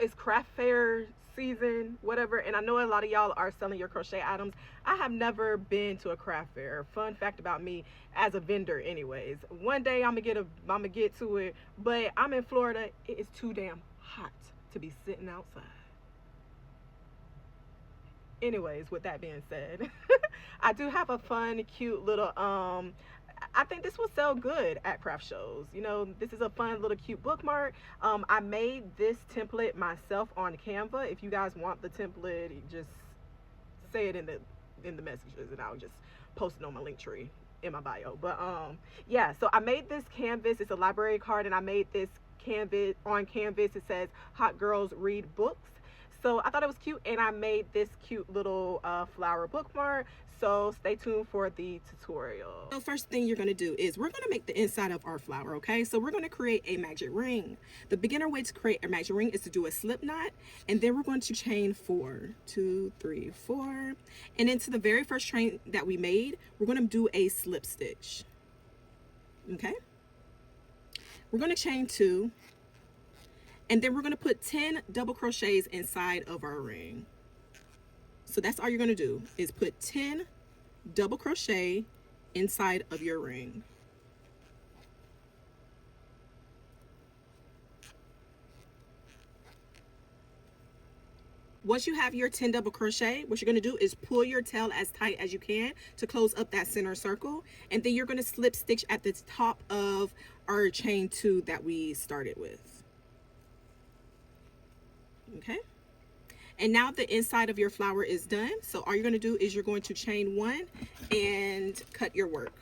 it's craft fair season, whatever, and I know a lot of y'all are selling your crochet items. I have never been to a craft fair. Fun fact about me as a vendor anyways. One day I'm gonna get to it, but I'm in Florida. It is too damn hot to be sitting outside. Anyways, with that being said, I do have a fun, cute little I think this will sell good at craft shows. You know, this is a fun little cute bookmark. I made this template myself on Canva. If you guys want the template, just say it in the messages and I'll just post it on my link tree in my bio. But yeah, so I made this canvas. It's a library card, and I made this canvas on canvas. It says "Hot Girls Read Books." So I thought it was cute, and I made this cute little flower bookmark. So stay tuned for the tutorial. So first thing you're going to do is we're going to make the inside of our flower, okay? So we're going to create a magic ring. The beginner way to create a magic ring is to do a slip knot, and then we're going to chain 4, 2, 3, 4. And into the very first chain that we made, we're going to do a slip stitch, okay? We're going to chain 2. And then we're going to put 10 double crochets inside of our ring. So that's all you're going to do is put 10 double crochet inside of your ring. Once you have your 10 double crochet, what you're going to do is pull your tail as tight as you can to close up that center circle. And then you're going to slip stitch at the top of our chain 2 that we started with. Okay, and now the inside of your flower is done. So all you're going to do is you're going to chain 1 and cut your work.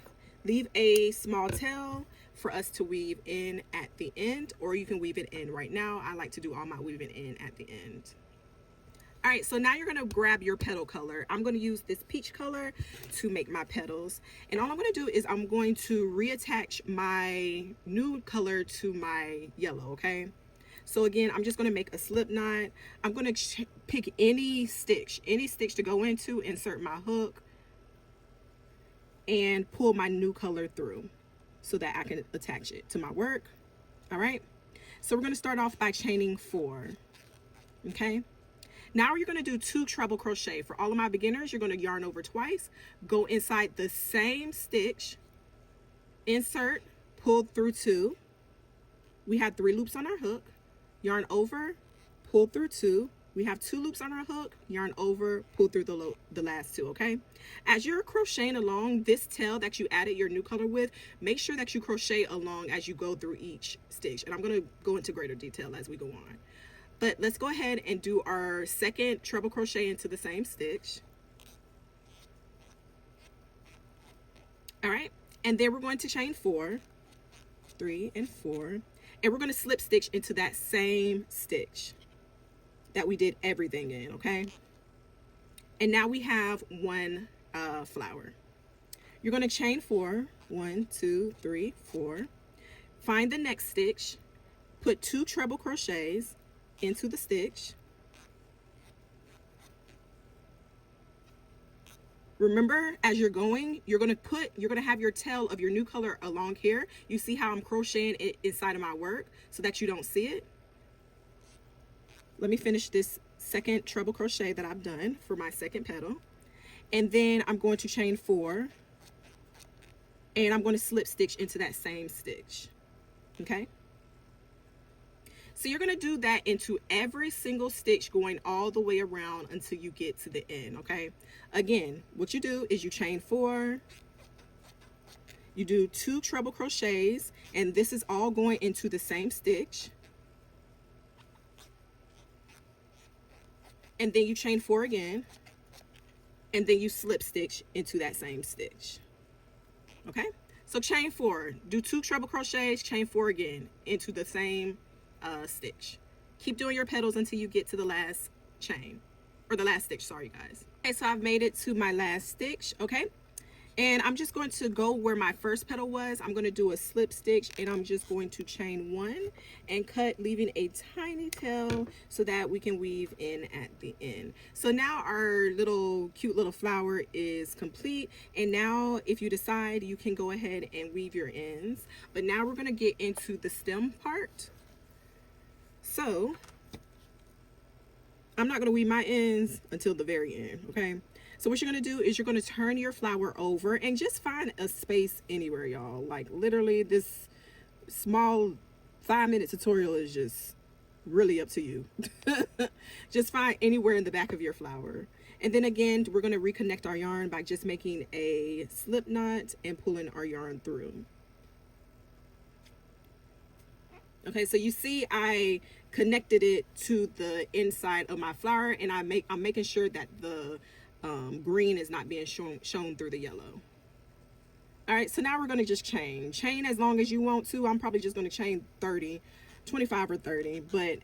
Leave a small tail for us to weave in at the end, or you can weave it in right now. I like to do all my weaving in at the end. All right, so now you're going to grab your petal color. I'm going to use this peach color to make my petals, and all I'm going to do is I'm going to reattach my nude color to my yellow. Okay, so again, I'm just going to make a slip knot. I'm going to pick any stitch to go into, insert my hook, and pull my new color through so that I can attach it to my work. All right, so we're going to start off by chaining 4. Okay, now you're going to do 2 treble crochet. For all of my beginners, you're going to yarn over twice, go inside the same stitch, insert, pull through 2. We have 3 loops on our hook. Yarn over, pull through 2. We have 2 loops on our hook, yarn over, pull through the last 2, okay? As you're crocheting along this tail that you added your new color with, make sure that you crochet along as you go through each stitch. And I'm going to go into greater detail as we go on. But let's go ahead and do our second treble crochet into the same stitch. All right, and then we're going to chain 4, 3 and 4. And we're going to slip stitch into that same stitch that we did everything in, okay? And now we have 1 flower. You're going to chain 4, 1, 2, 3, 4. Find the next stitch, put 2 treble crochets into the stitch. Remember, as you're going, you're going to have your tail of your new color along here. You see how I'm crocheting it inside of my work so that you don't see it. Let me finish this second treble crochet that I've done for my second petal. And then I'm going to chain 4. And I'm going to slip stitch into that same stitch. Okay? So you're going to do that into every single stitch going all the way around until you get to the end, okay? Again, what you do is you chain 4, you do 2 treble crochets, and this is all going into the same stitch. And then you chain 4 again, and then you slip stitch into that same stitch, okay? So chain 4, do 2 treble crochets, chain 4 again into the same stitch. Keep doing your petals until you get to the last chain, or the last stitch, sorry guys. Okay, so I've made it to my last stitch, okay? And I'm just going to go where my first petal was. I'm going to do a slip stitch, and I'm just going to chain 1 and cut, leaving a tiny tail so that we can weave in at the end. So now our cute little flower is complete, and now if you decide, you can go ahead and weave your ends. But now we're going to get into the stem part. So I'm not going to weave my ends until the very end, okay? So what you're going to do is you're going to turn your flower over and just find a space anywhere, y'all. Like literally this small 5-minute tutorial is just really up to you. Just find anywhere in the back of your flower. And then again, we're going to reconnect our yarn by just making a slip knot and pulling our yarn through. Okay, so you see I connected it to the inside of my flower, and I'm making sure that the green is not being shown through the yellow. All right, so now we're going to just chain as long as you want to. I'm probably just going to chain 30, 25 or 30, but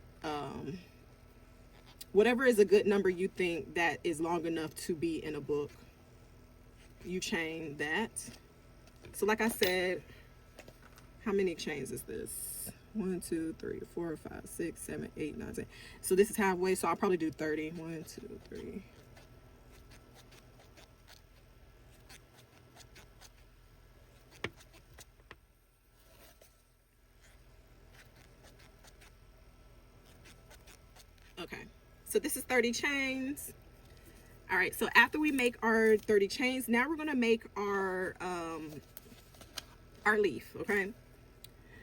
whatever is a good number you think that is long enough to be in a book, you chain that. So like I said, how many chains is this? 1, 2, 3, 4, 5, 6, 7, 8, 9, 10. So this is halfway, so I'll probably do 30. 1, 2, 3. Okay, so this is 30 chains. All right, so after we make our 30 chains, now we're gonna make our leaf, okay?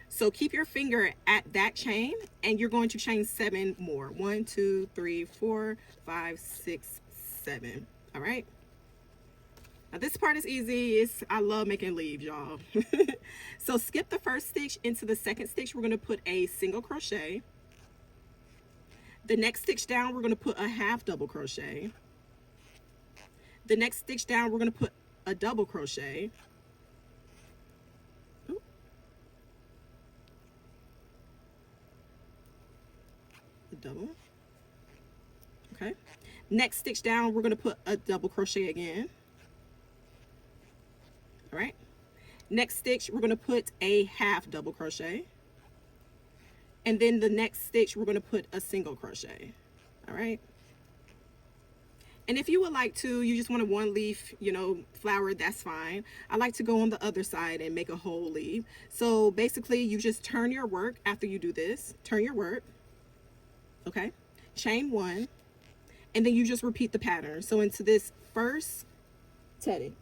So keep your finger at that chain, and you're going to chain 7 more. 1, 2, 3, 4, 5, 6, 7. All right. Now this part is easy. I love making leaves, y'all. So skip the first stitch into the second stitch. We're going to put a single crochet. The next stitch down, we're going to put a half double crochet. The next stitch down, we're going to put a double crochet. Double. Okay, next stitch down, we're going to put a double crochet again. All right, next stitch, we're going to put a half double crochet, and then the next stitch, we're going to put a single crochet. All right, and if you would like to, you just want a one leaf, you know, flower, that's fine. I like to go on the other side and make a whole leaf. So basically you just turn your work. After you do this, turn your work. Okay, chain 1, and then you just repeat the pattern. So into this first stitch,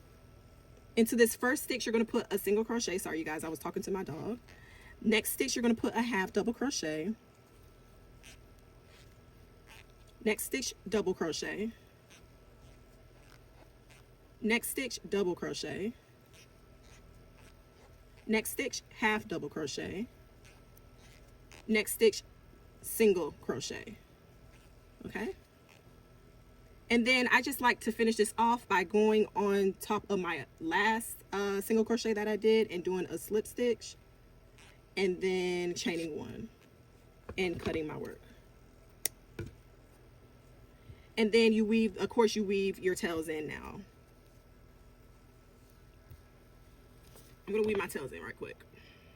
you're going to put a single crochet. Sorry, you guys, I was talking to my dog. Next stitch, you're going to put a half double crochet. Next stitch, double crochet. Next stitch, double crochet. Next stitch, half double crochet. Next stitch, single crochet. Okay, and then I just like to finish this off by going on top of my last single crochet that I did and doing a slip stitch, and then chaining 1 and cutting my work. And then you weave, of course you weave your tails in now. I'm gonna weave my tails in right quick.